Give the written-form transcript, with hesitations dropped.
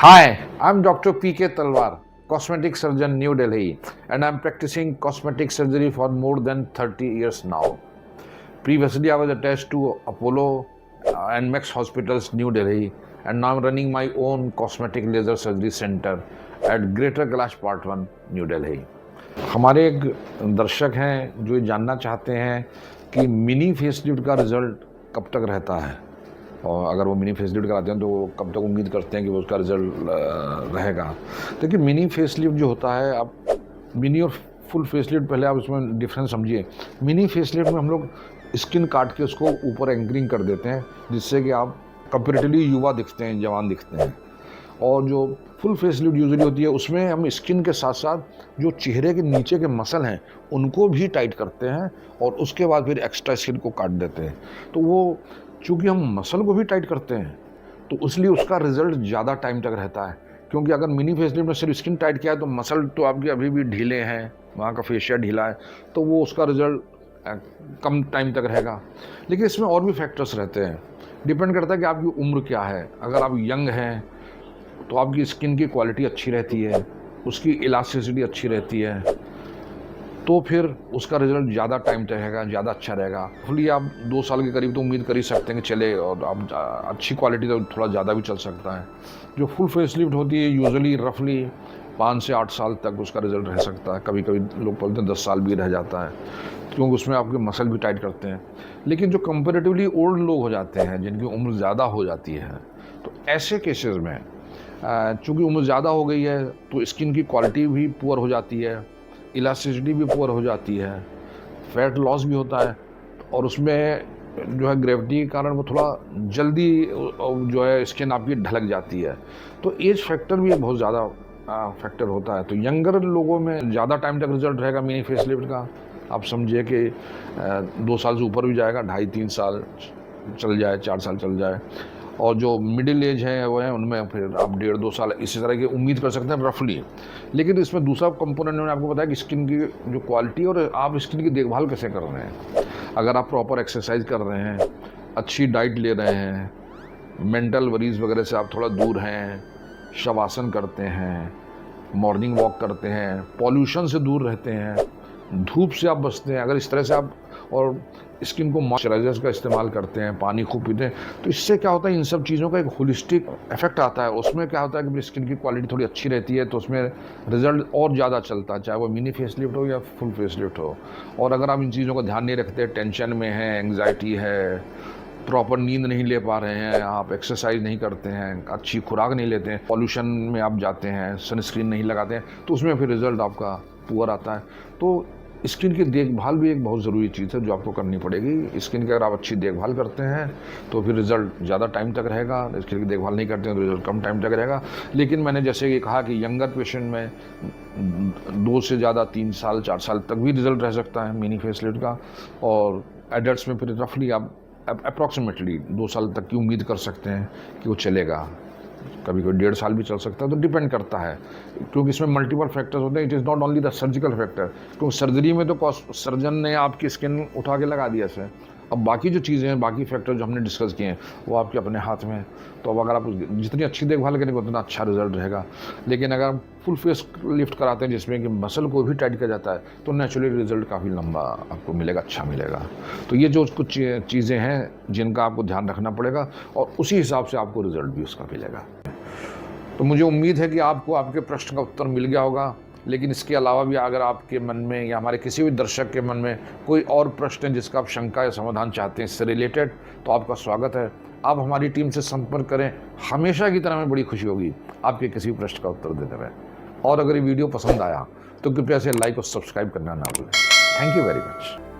Hi, I'm Dr. P.K. Talwar, cosmetic surgeon, New Delhi, and I'm practicing cosmetic surgery for more than 30 years now. Previously, I was attached to Apollo and Max Hospitals, New Delhi, and now I'm running my own cosmetic laser surgery center at Greater Kailash Part 1, New Delhi. हमारे एक दर्शक हैं जो ये जानना चाहते हैं कि मिनी फेसलिफ्ट का रिज़ल्ट कब तक रहता है, और अगर वो मिनी फेसलिफ्ट कराते हैं तो कब तक उम्मीद करते हैं कि वो उसका रिज़ल्ट रहेगा। देखिए, मिनी फेसलिफ्ट जो होता है, आप मिनी और फुल फेसलिफ्ट पहले आप उसमें डिफरेंस समझिए। मिनी फेसलिफ्ट में हम लोग स्किन काट के उसको ऊपर एंकरिंग कर देते हैं, जिससे कि आप कंपेरेटिवली युवा दिखते हैं, जवान दिखते हैं। और जो फुल फेसलिफ्ट यूजुअली होती है, उसमें हम स्किन के साथ साथ जो चेहरे के नीचे के मसल हैं उनको भी टाइट करते हैं और उसके बाद फिर एक्स्ट्रा स्किन को काट देते हैं। तो वो चूँकि हम मसल को भी टाइट करते हैं तो इसलिए उसका रिज़ल्ट ज़्यादा टाइम तक रहता है, क्योंकि अगर मिनी फेसलिफ्ट में सिर्फ स्किन टाइट किया है तो मसल तो आपके अभी भी ढीले हैं, वहाँ का फेशिया ढीला है, तो वो उसका रिज़ल्ट कम टाइम तक रहेगा। लेकिन इसमें और भी फैक्टर्स रहते हैं, डिपेंड करता है कि आपकी उम्र क्या है। अगर आप यंग हैं तो आपकी स्किन की क्वालिटी अच्छी रहती है, उसकी इलास्टिसिटी अच्छी रहती है, तो फिर उसका रिज़ल्ट ज़्यादा टाइम तक रहेगा, ज़्यादा अच्छा रहेगा। फुली आप 2 साल के करीब तो उम्मीद कर ही सकते हैं कि चले, और आप अच्छी क्वालिटी तो थोड़ा ज़्यादा भी चल सकता है। जो फुल फेसलिफ्ट होती है यूजुअली रफली 5 से 8 साल तक उसका रिज़ल्ट रह सकता है। कभी कभी लोग बोलते हैं 10 साल भी रह जाता है, क्योंकि उसमें आपके मसल भी टाइट करते हैं। लेकिन जो कंपेरेटिवली ओल्ड लोग हो जाते हैं, जिनकी उम्र ज़्यादा हो जाती है, तो ऐसे केसेस में चूँकि उम्र ज़्यादा हो गई है तो स्किन की क्वालिटी भी पुअर हो जाती है, इलास्टिसिटी भी पुअर हो जाती है, फैट लॉस भी होता है, और उसमें जो है ग्रेविटी के कारण वो थोड़ा जल्दी जो है स्किन आपकी ढलक जाती है। तो एज फैक्टर भी एक बहुत ज़्यादा फैक्टर होता है। तो यंगर लोगों में ज़्यादा टाइम तक रिजल्ट रहेगा मिनी फेसलिफ्ट का। आप समझिए कि 2 साल से ऊपर भी जाएगा, 2.5-3 साल चल जाए, 4 साल चल जाए। और जो मिडिल एज है वो है, उनमें फिर आप 1.5-2 साल इसी तरह की उम्मीद कर सकते हैं रफली। लेकिन इसमें दूसरा कंपोनेंट मैंने आपको बताया कि स्किन की जो क्वालिटी और आप स्किन की देखभाल कैसे कर रहे हैं। अगर आप प्रॉपर एक्सरसाइज कर रहे हैं, अच्छी डाइट ले रहे हैं, मेंटल वरीज वगैरह से आप थोड़ा दूर हैं, शवासन करते हैं, मॉर्निंग वॉक करते हैं, पॉल्यूशन से दूर रहते हैं, धूप से आप बचते हैं, अगर इस तरह से आप और स्किन को मॉइस्चराइजर्स का इस्तेमाल करते हैं, पानी खूब पीते हैं, तो इससे क्या होता है, इन सब चीज़ों का एक होलिस्टिक इफेक्ट आता है। उसमें क्या होता है कि स्किन की क्वालिटी थोड़ी अच्छी रहती है, तो उसमें रिजल्ट और ज़्यादा चलता है, चाहे वो मिनी फेसलिफ्ट हो या फुल फेसलिफ्ट हो। और अगर आप इन चीज़ों का ध्यान नहीं रखते, टेंशन में है, एंग्जाइटी है, प्रॉपर नींद नहीं ले पा रहे हैं, आप एक्सरसाइज नहीं करते हैं, अच्छी खुराक नहीं लेते हैं, पॉल्यूशन में आप जाते हैं, सनस्क्रीन नहीं लगाते हैं, तो उसमें फिर रिजल्ट आपका पुअर आता है। तो स्किन की देखभाल भी एक बहुत ज़रूरी चीज़ है जो आपको करनी पड़ेगी। स्किन की अगर आप अच्छी देखभाल करते हैं तो फिर रिज़ल्ट ज़्यादा टाइम तक रहेगा, स्किन की देखभाल नहीं करते हैं तो रिज़ल्ट कम टाइम तक रहेगा। लेकिन मैंने जैसे कि कहा कि यंगर पेशेंट में 2 से ज़्यादा 3 साल 4 साल तक भी रिज़ल्ट रह सकता है मिनी फेसलिफ्ट का, और एडल्ट्स में फिर रफली आप अप्रॉक्सीमेटली 2 साल तक की उम्मीद कर सकते हैं कि वो चलेगा। कभी कोई 1.5 साल भी चल सकता है, तो डिपेंड करता है, क्योंकि इसमें मल्टीपल फैक्टर्स होते हैं। It is not only the surgical factor, क्योंकि सर्जरी में तो सर्जन ने आपकी स्किन उठा के लगा दिया से। अब बाकी जो चीज़ें हैं, बाकी फैक्टर जो हमने डिस्कस किए हैं, वो आपके अपने हाथ में है। तो अब अगर आप जितनी अच्छी देखभाल करेंगे उतना अच्छा रिजल्ट रहेगा। लेकिन अगर आप फुल फेस लिफ्ट कराते हैं जिसमें कि मसल को भी टाइट किया जाता है, तो नेचुरली रिजल्ट काफ़ी लंबा आपको मिलेगा, अच्छा मिलेगा। तो ये जो कुछ चीज़ें हैं जिनका आपको ध्यान रखना पड़ेगा, और उसी हिसाब से आपको रिजल्ट भी उसका मिलेगा। तो मुझे उम्मीद है कि आपको आपके प्रश्न का उत्तर मिल गया होगा। लेकिन इसके अलावा भी अगर आपके मन में या हमारे किसी भी दर्शक के मन में कोई और प्रश्न है जिसका आप शंका या समाधान चाहते हैं इससे रिलेटेड, तो आपका स्वागत है। आप हमारी टीम से संपर्क करें। हमेशा की तरह हमें बड़ी खुशी होगी आपके किसी भी प्रश्न का उत्तर देने में। और अगर ये वीडियो पसंद आया तो कृपया से लाइक और सब्सक्राइब करना ना भूलें। Thank you very much.